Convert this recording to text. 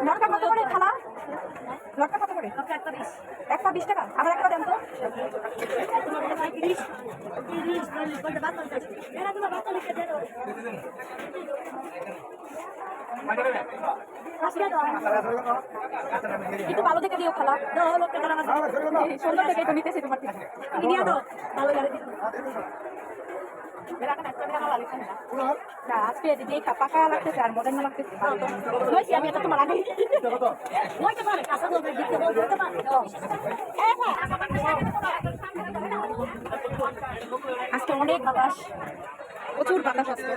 লটকা কত করে খালা? লটকা কত করে? একটা 20 টাকা। আবার একটা দেন তো। একটু ভালো দেখে দিও খালা। সুন্দর দেখে তো নিতেছি তোমার থেকে। আজকে দিদি পাকা লাগতেছে আর মডার্ন লাগতেছে। আমি এটা তোমার আগে আজকে অনেক বাতাস, প্রচুর বাতাস আজকে।